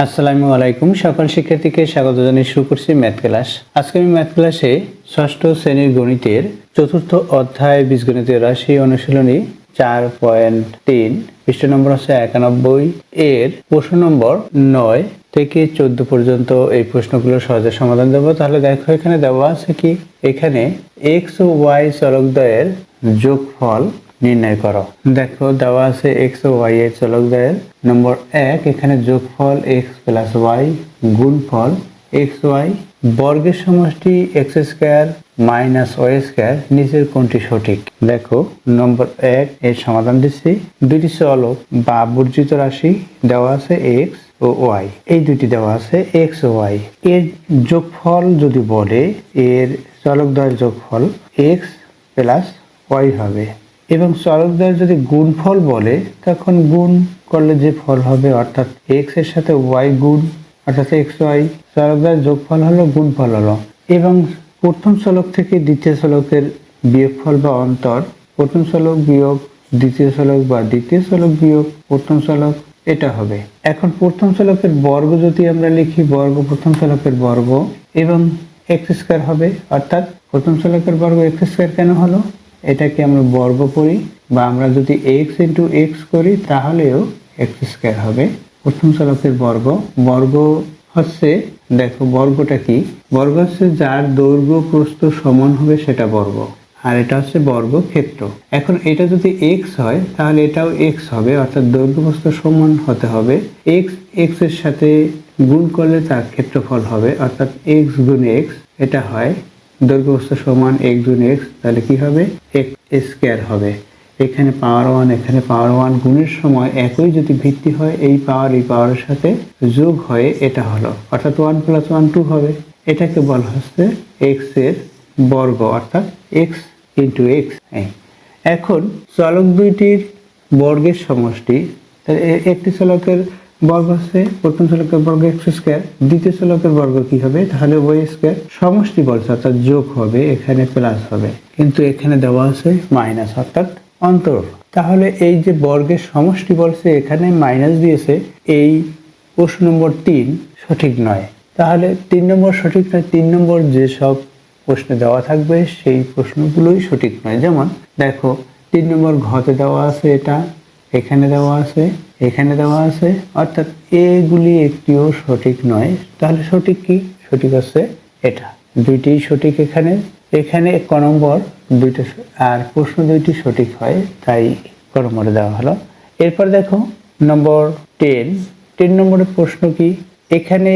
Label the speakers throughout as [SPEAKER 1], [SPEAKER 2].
[SPEAKER 1] আসসালামু আলাইকুম। সকল শিক্ষার্থীকে স্বাগত জানিয়ে শুরু করছি ম্যাথ ক্লাস। আজকে আমি ম্যাথ ক্লাসে ষষ্ঠ শ্রেণীর গণিতের চতুর্থ অধ্যায় বীজগণিতের রাশি অনুশীলনী 4.3 পৃষ্ঠা নম্বর হচ্ছে 91 এর প্রশ্ন নম্বর 9 থেকে 14 পর্যন্ত এই প্রশ্নগুলো সহজে সমাধান দেব। তাহলে দেখো এখানে দেওয়া আছে কি, এখানে এক্স ও ওয়াই চলকদ্বয়ের যোগফল নির্ণয় করো। দেখো দেওয়া আছে এক্স ও ওয়াই এর চলকদ্বয়ের নম্বর 1, এখানে যোগফল এক্স প্লাস ওয়াই গুণফল এক্স ওয়াই বর্গের সমষ্টি X square minus Y square, নিচের কোনটি সঠিক। দেখো নম্বর 1 এর সমাধান দিচ্ছি। দুটি চলক বা বর্জিত রাশি দেওয়া আছে এক্স ও ওয়াই, এই দুটি দেওয়া আছে এক্স ও ওয়াই, এর যোগফল যদি বলে এর চলকদ্বয়ের যোগফল এক্স প্লাস ওয়াই হবে, এবং চলকদ্বয়ের যদি গুণফল বলে তখন গুণ করলে যে ফল হবে অর্থাৎ এক্স এর সাথে ওয়াই গুণ অর্থাৎ এক্স ওয়াই, চলকদ্বয়ের যোগফল হলো গুণফল হলো। এবং প্রথম চলক থেকে দ্বিতীয় চলকের বিয়োগফল বা অন্তর, প্রথম চলক বিয়োগ দ্বিতীয় চলক বা দ্বিতীয় চলক বিয়োগ প্রথম চলক, এটা হবে। এখন প্রথম চলকের বর্গ যদি আমরা লিখি, বর্গ প্রথম চলকের বর্গ এবং এক্স স্কয়ার হবে, অর্থাৎ প্রথম চলকের বর্গ এক্স স্কয়ার কেন হলো, এটাকে আমরা বর্গ করি বা আমরা যদি এক্স ইন্টু এক্স করি তাহলেও এক্স স্কয়ার হবে। প্রথম চলকের বর্গ, বর্গ হচ্ছে, দেখো বর্গটা কি, বর্গ হচ্ছে যার দৈর্ঘ্য প্রস্থ সমান হবে সেটা বর্গ, আর এটা হচ্ছে বর্গ ক্ষেত্র। এখন এটা যদি এক্স হয় তাহলে এটাও এক্স হবে, অর্থাৎ দৈর্ঘ্য প্রস্থ সমান হতে হবে। এক্স এক্স এর সাথে গুণ করলে তার ক্ষেত্রফল হবে, অর্থাৎ এক্স গুণ এক্স, এটা হয় দৈর্ঘ্য প্রস্থ সমান এক্স গুণ এক্স, তাহলে কি হবে এক্স স্কয়ার হবে। এখানে পাওয়ার 1 এখানে পাওয়ার 1 গুণের সময় একই যদি ভিত্তি হয় এই পাওয়ারের সাথে যোগ হয়ে এটা হলো, অর্থাৎ 1 + 1 2 হবে। এটাকে বলা হচ্ছে এক্স এর বর্গ, অর্থাৎ এক্স ইন্টু এক্স। এখন চলক দুইটির বর্গের সমষ্টি, একটি চলকের বর্গ হচ্ছে প্রথম চলকের বর্গ এক্স স্কয়ার, দ্বিতীয় চলকের বর্গ কি হবে তাহলে ওয়াই স্কয়ার, সমষ্টি বলছে অর্থাৎ যোগ হবে, এখানে প্লাস হবে, কিন্তু এখানে দেওয়া আছে মাইনাস অর্থাৎ অন্তর। তাহলে এই যে বর্গের সমষ্টি বলছে এখানে মাইনাস দিয়েছে, এই প্রশ্ন নম্বর 3 সঠিক নয়। তাহলে 3 নম্বর সঠিক নয়, 3 নম্বর যেসব প্রশ্নে দেওয়া থাকবে সেই প্রশ্নগুলোই সঠিক নয়। যেমন দেখো 3 নম্বর ঘতে দেওয়া আছে এটা, এখানে দেওয়া আছে, এখানে দেওয়া আছে, অর্থাৎ এগুলি একটিও সঠিক নয়। তাহলে সঠিক কি, সঠিক হচ্ছে এটা, দুইটি সঠিক। এখানে এখানে ক নম্বর দুইটা আর প্রশ্ন দুইটি সঠিক হয়, তাই ক নম্বরে দেওয়া হলো। এরপর দেখো নম্বর 10 নম্বরের প্রশ্ন কি, এখানে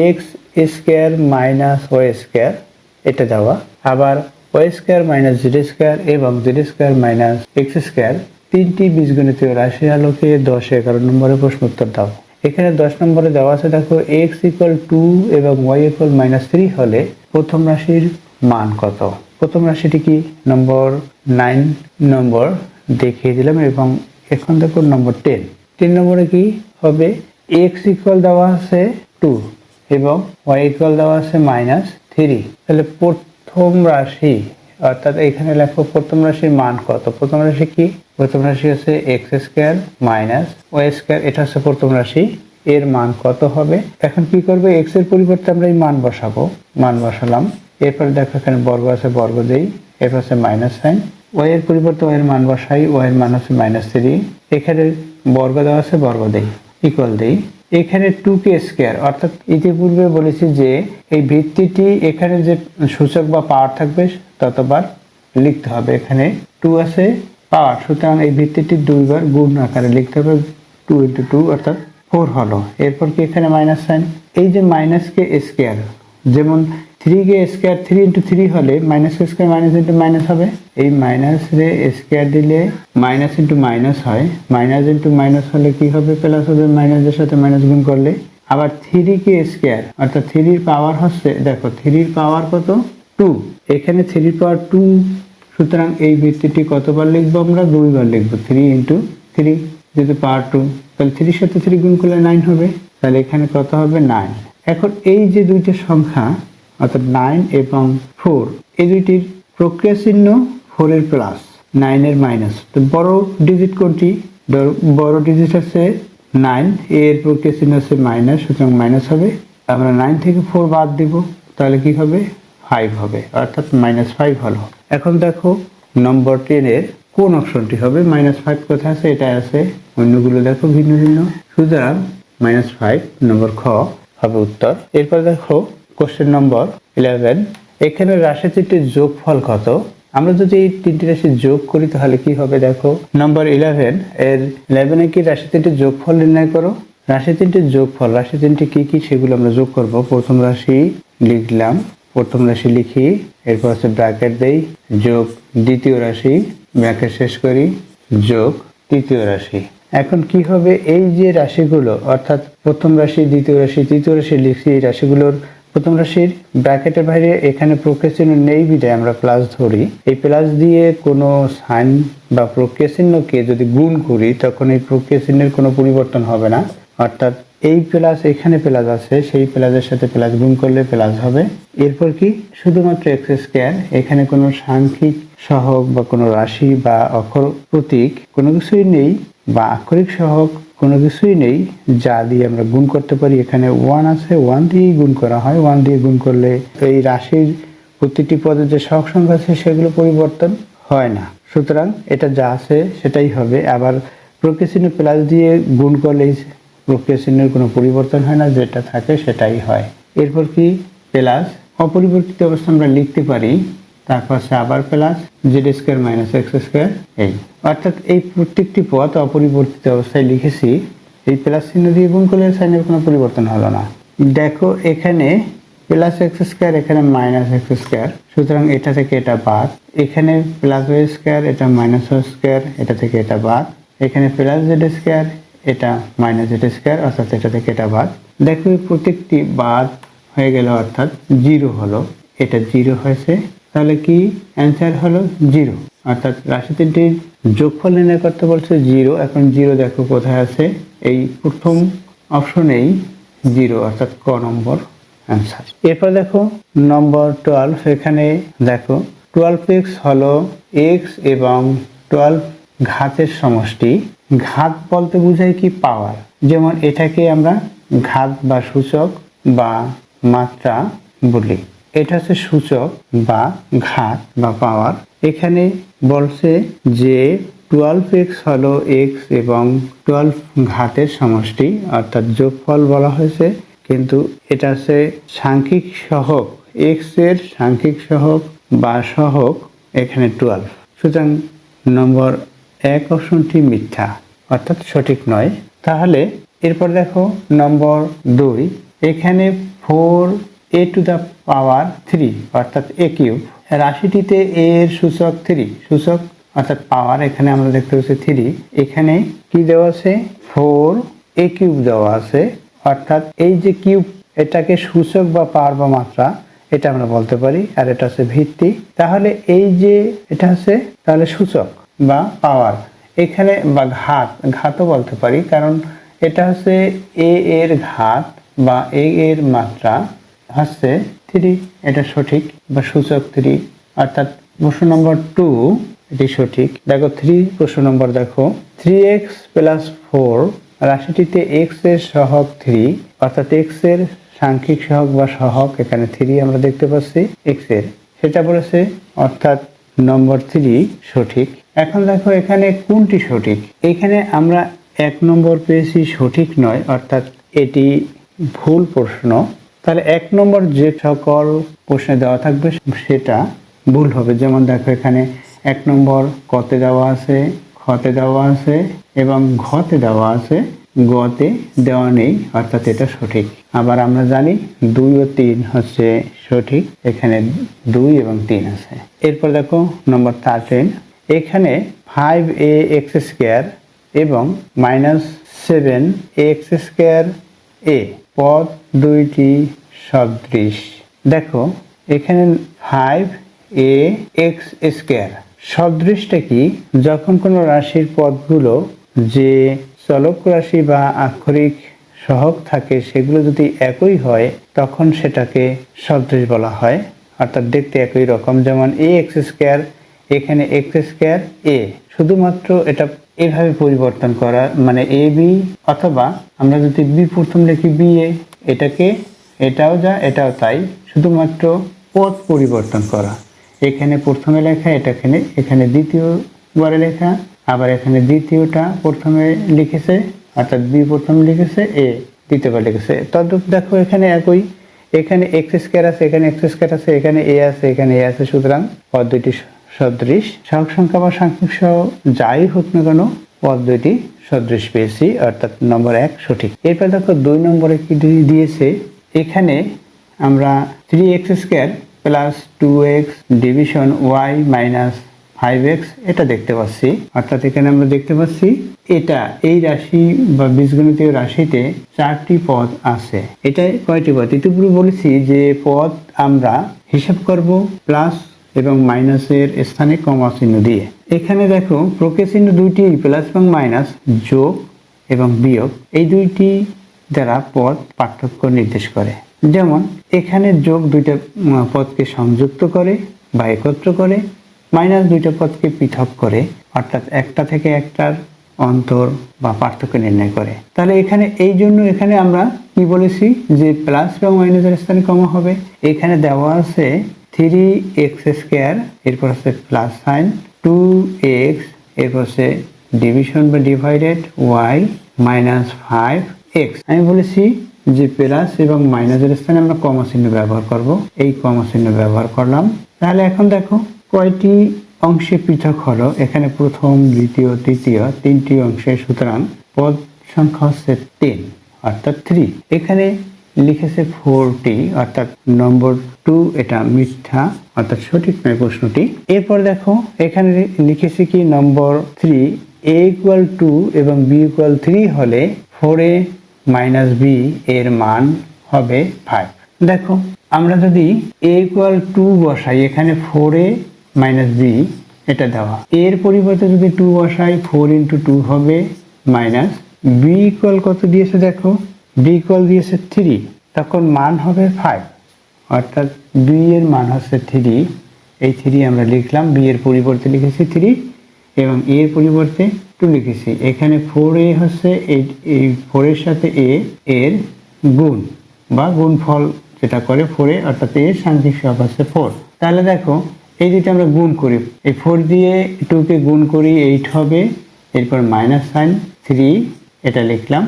[SPEAKER 1] X square minus Y square এটা দেওয়া, আবার Y square minus Z square এবং Z square minus X square, তিনটি বীজগণিতীয় রাশির আলোকে 10, 11 নম্বরের প্রশ্ন উত্তর দাও। এখানে 10 নম্বরে দেওয়া আছে, দেখো এক্স ইকুয়াল 2 এবং ওয়াই ইকুয়াল -3 হলে প্রথম রাশির মান কত। প্রথম রাশিটি কি, নম্বর 9 নম্বর দেখিয়ে দিলাম। এবং এখন দেখো নম্বর 10 নম্বরে কি হবে, এক্স ইকুয়াল দেওয়া আছে 2 এবং ওয়াই ইকুয়াল দেওয়া আছে -3, তাহলে প্রথম রাশি অর্থাৎ এখানে লেখো প্রথম রাশির মান কত। প্রথম রাশি কি, প্রথম রাশি হচ্ছে X square minus Y square, এটা হচ্ছে প্রথম রাশি, এর মান কত হবে। এখন কি করবে, এক্স এর পরিবর্তে আমরা এই মান বসাবো, মান বসালাম। এরপরে দেখো এখানে বর্গ আছে, বর্গ দেই, এরপর হচ্ছে মাইনাস সাইন, ওয়াই এর পরিবর্তে ওয়াই এর মান বসাই, ওয়াই এর মান হচ্ছে -3, এখানে বর্গ দেওয়া আছে, বর্গ দেই, ইকুয়াল দেই। এখানে 2কে স্কয়ার, অর্থাৎ ইতিপূর্বে বলেছি যে এই ভিত্তিটি এখানে যে সূচক বা পাওয়ার থাকবে ততবার লিখতে হবে। এখানে 2 আছে পাওয়ার, সুতরাং এই ভিত্তিটি 2 বার গুণ আকারে লিখতে হবে, 2 × 2 অর্থাৎ 4 হলো। এরপর কি এখানে মাইনাস সাইন, এই যে মাইনাসকে স্কয়ার, যেমন 3কে স্কয়ার 3 × 3 হলে minus square minus into minus হবে, এই মাইনাস রে স্কয়ার দিলে মাইনাস ইন্টু মাইনাস হয়, মাইনাস ইন্টু মাইনাস হলে কি হবে প্লাস হবে, মাইনাসের সাথে মাইনাস গুণ করলে। আবার 3কে স্কয়ার অর্থাৎ 3 পাওয়ার হচ্ছে, দেখো 3 পাওয়ার কত 2, এখানে 3 পাওয়ার 2, সুতরাং এই ভিত্তিটি কতবার লিখবো আমরা, 2 বার লিখবো, 3 × 3 যেহেতু পাওয়ার 2, তাহলে 3 এর সাথে 3 গুণ করলে 9 হবে, তাহলে এখানে কত হবে 9। এখন এই যে দুইটা সংখ্যা অর্থাৎ 9 এবং 4, এই দুইটির প্রক্রিয়া চিহ্ন 4 এর প্লাস 9 এর মাইনাস, তো বড় ডিজিট কোনটি, বড় ডিজিট হচ্ছে 9, এর প্রক্রিয়া চিহ্ন হচ্ছে মাইনাস, সুতরাং মাইনাস হবে। আমরা 9 থেকে 4 বাদ দিব, তাহলে কি হবে? 5 হবে, অর্থাৎ -5 হলো। এখন দেখো নম্বর 10 এর কোন অপশনটি হবে? -5 কোথায় আছে? এটা আছে, অন্যগুলো দেখো ভিন্ন ভিন্ন, সুতরাং -5 নম্বর খ হবে উত্তর। এরপর দেখো কোশ্চেন নম্বর 11, এখানে রাশি তিনটির যোগফল কত? আমরা যদি এই তিনটি রাশি যোগ করি তাহলে কি হবে? দেখো নম্বর 11 এর 11 এ কি রাশি তিনটির যোগফল নির্ণয় করো। রাশি তিনটির যোগফল, রাশি তিনটি কি কি সেগুলো আমরা যোগ করব। প্রথম রাশি লিখলাম, প্রথম রাশি লিখি, এরপর হচ্ছে ব্র্যাকেট দেই, যোগ দ্বিতীয় রাশি, ব্র্যাকেট শেষ করি, যোগ তৃতীয় রাশি। এখন কি হবে? এই যে রাশিগুলো, অর্থাৎ প্রথম রাশি, দ্বিতীয় রাশি, তৃতীয় রাশি লিখছি, এই রাশিগুলোর প্রথম রাশির ব্র্যাকেটের বাইরে এখানে প্রক্রিয়া চিহ্ন নেই বিধায় আমরা প্লাস ধরি। এই প্লাস দিয়ে কোনো সাইন বা প্রক্রিয়া চিহ্নকে যদি গুণ করি তখন এই প্রক্রিয়া চিহ্নের কোনো পরিবর্তন হবে না। অর্থাৎ এই প্লাস, এখানে প্লাস আছে, সেই প্লাসের সাথে প্লাস গুণ করলে প্লাস হবে। এরপর কি? শুধুমাত্র এক্স স্কয়ার, এখানে কোনো সাংখ্যিক সহগ বা কোনো রাশি বা অক্ষর প্রতীক কোনো কিছুই নেই, বা আক্ষরিক সহগ কোনো কিছুই নেই যা দিয়ে আমরা গুণ করতে পারি। এখানে 1 আছে, 1 দিয়েই গুণ করা হয়। 1 দিয়ে গুণ করলে এই রাশির প্রতিটি পদের যে সহগ সংখ্যা আছে সেগুলো পরিবর্তন হয় না, সুতরাং এটা যা আছে সেটাই হবে। আবার প্রক্রিয়া চিহ্ন প্লাস দিয়ে গুণ করলে প্রক্রিয়া চিহ্নের কোনো পরিবর্তন হয় না, যেটা থাকে সেটাই হয়। এরপর কি? প্লাস অপরিবর্তিত অবস্থা আমরা লিখতে পারি, তারপর আবার plus Z square minus X square, এই অর্থাৎ এই প্রত্যেকটি পদ অপরিবর্তিত অবস্থায় লিখেছি। এই প্লাস চিহ্ন দিয়ে গুণ করলে সাইনের কোনো পরিবর্তন হলো না। দেখো এখানে প্লাস এক্স স্কয়ার, এখানে মাইনাস এক্স স্কয়ার, সুতরাং এটা থেকে এটা বাদ। এখানে প্লাস ওয়াই স্কয়ার, এটা মাইনাস ওয়াই স্কয়ার, এটা থেকে এটা বাদ। এখানে প্লাস জেড স্কয়ার, এটা মাইনাস জেড স্কয়ার, অর্থাৎ এটা থেকে এটা বাদ। দেখো এই প্রত্যেকটি বাদ হয়ে গেল, অর্থাৎ 0 হলো, এটা 0 হয়েছে, তাহলে কি অ্যান্সার হলো 0। অর্থাৎ রাশি তিনটির যোগফল নির্ণয় করতে বলছে 0। এখন 0 দেখো কোথায় আছে? এই প্রথম অপশনেই 0, অর্থাৎ ক নম্বর অ্যান্সার। এরপর দেখো নম্বর 12, এখানে দেখো 12x হলো x এবং 12 ঘাতের সমষ্টি। ঘাত বলতে বোঝায় কি? পাওয়ার। যেমন এটাকে আমরা ঘাত বা সূচক বা মাত্রা বলি, এটা হচ্ছে সূচক বা ঘাত বা পাওয়ার। এখানে বলছে যে 12x হলো x এবং 12 ঘাতের সমষ্টি, অর্থাৎ যোগফল বলা হয়েছে, কিন্তু এটা হচ্ছে সাংখ্যিক সহগ, x এর সাংখ্যিক সহগ বা সহগ এখানে 12, সুতরাং নম্বর 1 অপশনটি মিথ্যা, অর্থাৎ সঠিক নয়। তাহলে এরপর দেখো নম্বর 2, এখানে 4a টু দ্য পাওয়ার 3 অর্থাৎ a কিউব, রাশিটিতে a এর সূচক 3, সূচক অর্থাৎ পাওয়ার, এখানে আমরা দেখতে পাচ্ছি 3, এখানে কি দেওয়া আছে? 4a কিউব দেওয়া আছে, অর্থাৎ এই যে কিউব, এটাকে সূচক বা পাওয়ার বা মাত্রা এটা আমরা বলতে পারি, আর এটা হচ্ছে ভিত্তি। তাহলে এই যে এটা হচ্ছে তাহলে সূচক বা পাওয়ার, এখানে বা ঘাতও বলতে পারি, কারণ এটা হচ্ছে a এর ঘাত বা a এর মাত্রা হচ্ছে 3, এটা সঠিক, বা সূচক 3, অর্থাৎ প্রশ্ন নম্বর 2 এটি সঠিক। দেখো 3 প্রশ্ন নম্বর দেখো 3x প্লাস 4, রাশিটিতে x এর সহগ 3, অর্থাৎ x এর সাংখ্যিক সহগ বা সহগ এখানে 3 আমরা দেখতে পাচ্ছি x এর, সেটা বলেছে, অর্থাৎ নম্বর 3 সঠিক। এখন দেখো এখানে কোনটি সঠিক? এখানে আমরা 1 নম্বর পেয়েছি সঠিক নয়, অর্থাৎ এটি ভুল প্রশ্ন। তাহলে 1 নম্বর যে সকল প্রশ্নে দেওয়া থাকবে সেটা ভুল হবে। যেমন দেখো এখানে 1 নম্বর কতে দেওয়া আছে, খতে দেওয়া আছে এবং ঘতে দেওয়া আছে, গতে দেওয়া নেই, অর্থাৎ এটা সঠিক। আবার আমরা জানি 2 ও 3 হচ্ছে সঠিক, এখানে 2 এবং 3 আছে। এরপর দেখো নম্বর 13, এখানে 5ax স্কয়ার এবং -7ax স্কয়ার a পদ দুইটি সদৃশ। দেখো এখানে 5ax স্কয়ার সদৃশটা কি? যখন কোনো রাশির পদগুলো যে চলক রাশি বা আক্ষরিক সহগ থাকে সেগুলো যদি একই হয় তখন সেটাকে সদৃশ বলা হয়, অর্থাৎ দেখতে একই রকম। যেমন ax স্কয়ার, এখানে x স্কয়ার a, শুধুমাত্র এটা এভাবে পরিবর্তন করা, মানে এ বি, অথবা আমরা যদি বি প্রথম লিখি বি এ, এটাকে এটাও যা এটাও তাই, শুধুমাত্র পদ পরিবর্তন করা। এখানে প্রথমে লেখা, এখানে দ্বিতীয়বারে লেখা, আবার এখানে দ্বিতীয়টা প্রথমে লিখেছে, অর্থাৎ বি প্রথমে লিখেছে, এ দ্বিতীয়বার লিখেছে। তদ্রূপ দেখো এখানে একই, এখানে এক্স স্কয়ার আছে, এখানে এক্স স্কয়ার আছে, এখানে এ আছে, এখানে এ আছে, সুতরাং পদ দুইটি সদৃশ। সহগ সংখ্যা বা সাংখ্যিক সহগ যাই হোক না কেন, পদ দুইটি সদৃশ পেয়েছি, অর্থাৎ নম্বর 1 সঠিক। এরপর দেখো 2 নম্বরে কি দিয়েছে, এখানে আমরা 3x square plus 2x division y minus 5x এটা দেখতে পাচ্ছি। অর্থাৎ এখানে আমরা দেখতে পাচ্ছি এটা এই রাশি বা বীজগণিতীয় রাশিতে 4টি পদ আছে। এটা কয়টি পদ? ইতিপূর্বে বলেছি যে পদ আমরা হিসাব করব প্লাস এবং মাইনাসের স্থানে কমা চিহ্ন দিয়ে। এখানে দেখো প্রকৃত চিহ্ন দুইটি, প্লাস এবং মাইনাস, যোগ এবং বিয়োগ, এই দুইটি দ্বারা পদ পার্থক্য নির্দেশ করে। যেমন এখানে যোগ দুইটা পদকে সংযুক্ত করে বা একত্র করে, মাইনাস দুইটা পদকে পৃথক করে, অর্থাৎ একটা থেকে একটার অন্তর বা পার্থক্য নির্ণয় করে। তাহলে এখানে এই জন্য এখানে আমরা কি বলেছি যে প্লাস এবং মাইনাসের স্থানে কমা হবে। এখানে দেওয়া আছে 3x স্কয়ার, এরপর আছে প্লাস সাইন, 2x, এরপর আছে ডিভিশন বা ডিভাইডেড y মাইনাস 5x। আমি বলেছি যে প্লাস এবং মাইনাসের স্থানে আমরা কমা চিহ্ন ব্যবহার করব, এই কমা চিহ্ন ব্যবহার করলাম। তাহলে এখন দেখো কয়টি অংশে পৃথক হলো, এখানে প্রথম, দ্বিতীয়, তৃতীয়, 3টি অংশে, সুতরাং পদ সংখ্যা হচ্ছে 10 অর্থাৎ 3। এখানে লিখেছে 4টি, অর্থাৎ নম্বর 2 এটা মিথ্যা, অর্থাৎ সঠিক নয় প্রশ্নটি। এরপর দেখো এখানে লিখেছি কি নম্বর 3, a ইকুয়াল 2 এবং b ইকুয়াল 3 হলে 4a মাইনাস b এর মান হবে 5। দেখো আমরা যদি a ইকুয়াল 2 বসাই, এখানে 4a মাইনাস b এটা দেওয়া, এর পরিবর্তে যদি 2 বসাই 4 ইন্টু 2 হবে মাইনাস b ইকুয়াল কত দিয়েছে, দেখো b ইকুয়াল দিয়েছে 3, তখন মান হবে 5, অর্থাৎ b এর মান হচ্ছে 3। এই 3 আমরা লিখলাম, b এর পরিবর্তে লিখেছি 3 এবং a এর পরিবর্তে 2 লিখেছি। এখানে 4a হচ্ছে এই 4 এর সাথে a এর গুণ বা গুণফল যেটা করে 4a, অর্থাৎ এর সাংখ্যিক সহগ হচ্ছে 4। তাহলে দেখো এই দুটো আমরা গুণ করি, এই 4 দিয়ে 2 কে গুণ করি 8 হবে, এরপর মাইনাস সাইন 3 এটা লিখলাম,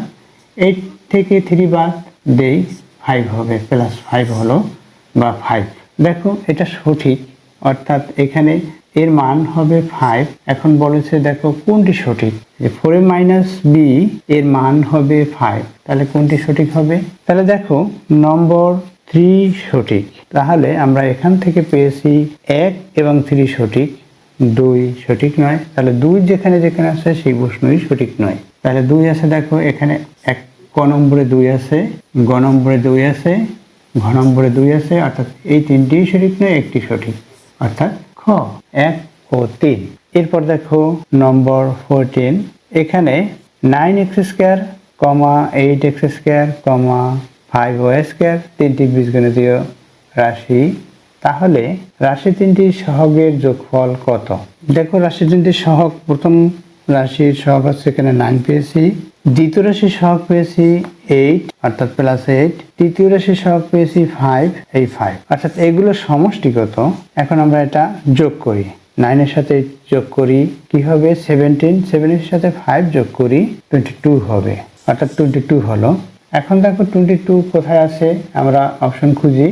[SPEAKER 1] 8 থেকে 3 বাদ দেই 5 হবে, প্লাস 5 হলো বা 5। দেখো এটা সঠিক, অর্থাৎ এখানে এর মান হবে 5। এখন বলেছে দেখো কোনটি সঠিক, যে 4a মাইনাস b এর মান হবে 5, তাহলে কোনটি সঠিক হবে? তাহলে দেখো নম্বর 3 সঠিক। তাহলে আমরা এখান থেকে পেয়েছি 1 এবং 3 সঠিক, 2 সঠিক নয়। তাহলে 2 যেখানে যেখানে আছে সেই প্রশ্নই সঠিক নয়। তাহলে 2 আছে, দেখো এখানে ক নম্বরে 2 আছে, গ নম্বরে 2 আছে, ঘ নম্বরে 2 আছে, অর্থাৎ এই 3টি সঠিক নয়, একটি সঠিক, অর্থাৎ খ 1 ও 3। এরপর দেখো নম্বর 14, এখানে 9x square, 8x square, 5y square 3টি বীজগণিতীয় রাশি। তাহলে রাশি 3টির সহগের যোগফল কত? দেখো রাশি 3টির সহগ, প্রথম রাশির সহগ হচ্ছে এখানে 9 পেয়েছি, দ্বিতীয় রাশির সহগ পেয়েছি 8 অর্থাৎ প্লাস 8, তৃতীয় রাশির সহগ পেয়েছি 5, এই 5, অর্থাৎ এগুলো সমষ্টিগত। এখন আমরা এটা যোগ করি, 9 এর সাথে যোগ করি কি হবে 17, 7 এর সাথে 5 যোগ করি 22 হবে, অর্থাৎ 22 হলো। এখন দেখো 22 কোথায় আছে, আমরা অপশন খুঁজি,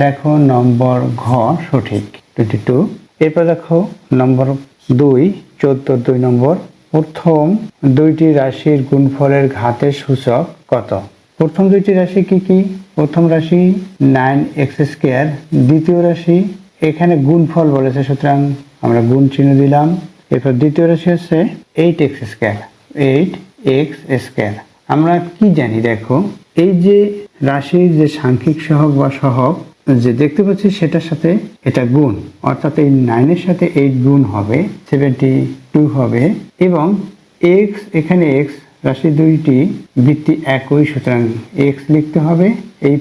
[SPEAKER 1] দেখো নম্বর ঘ সঠিক 22। এরপর দেখো নম্বর 2, 14 2 নম্বর, প্রথম দুইটি রাশির গুণফলের ঘাতের সূচক কত? প্রথম দুইটি রাশি কি কি? প্রথম রাশি 9x স্কয়ার, দ্বিতীয় রাশি এখানে গুণফল বলেছে, সুতরাং আমরা গুণ চিহ্ন দিলাম। এরপর দ্বিতীয় রাশি হচ্ছে 8x স্কয়ার, 8x স্কয়ার। আমরা কি জানি, দেখো এই যে রাশির যে সাংখ্যিক সহগ বা সহগ যে দেখতে পাচ্ছি সেটার সাথে এটা গুণ, অর্থাৎ এই 9 এর সাথে 8 গুণ হবে 72 হবে, এবং x এখানে x রাশি দুইটি ভিত্তি একই, সুতরাং এক্স লিখতে হবে, এই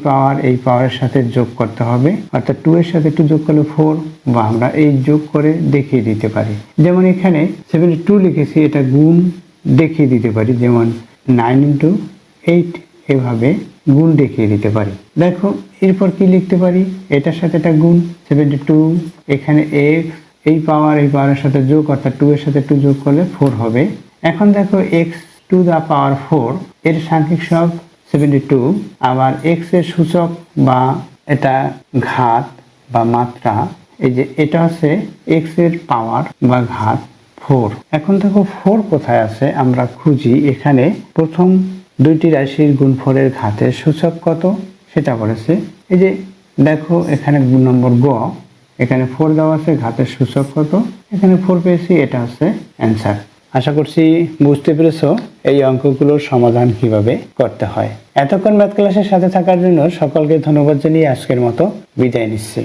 [SPEAKER 1] পাওয়ারের সাথে যোগ করতে হবে, অর্থাৎ 2 এর সাথে 2 যোগ করলে 4, বা আমরা এই যোগ করে দেখিয়ে দিতে পারি। যেমন এখানে 72 লিখেছি, এটা গুণ দেখিয়ে দিতে পারি, যেমন 9 × 8 এভাবে গুণ দেখিয়ে দিতে পারি। দেখো এরপর কি লিখতে পারি, এটার সাথে এটা গুণ 72, এখানে এক্স, এই পাওয়ারের সাথে যোগ, অর্থাৎ 2 এর সাথে 2 যোগ করলে 4 হবে। এখন দেখো এক্স টু দা পাওয়ার 4 এর সাংখ্যিক সহগ 72, আবার এক্স এর সূচক বা এটা ঘাত বা মাত্রা, এই যে এটা হচ্ছে এক্স এর পাওয়ার বা ঘাত 4। এখন দেখো 4 কোথায় আছে আমরা খুঁজি। এখানে প্রথম দুইটি রাশির গুণফলের ঘাতের সূচক কত সেটা বলেছে। এই যে দেখো এখানে নম্বর গ, এখানে 4 দেওয়া আছে, ঘাতের সূচক কত, এখানে 4 পেয়েছি, এটা হচ্ছে অ্যান্সার। আশা করছি বুঝতে পেরেছো এই অঙ্কগুলোর সমাধান কিভাবে করতে হয়। এতক্ষণ ম্যাথ ক্লাসের সাথে থাকার জন্য সকলকে ধন্যবাদ জানিয়ে আজকের মতো বিদায় নিচ্ছি।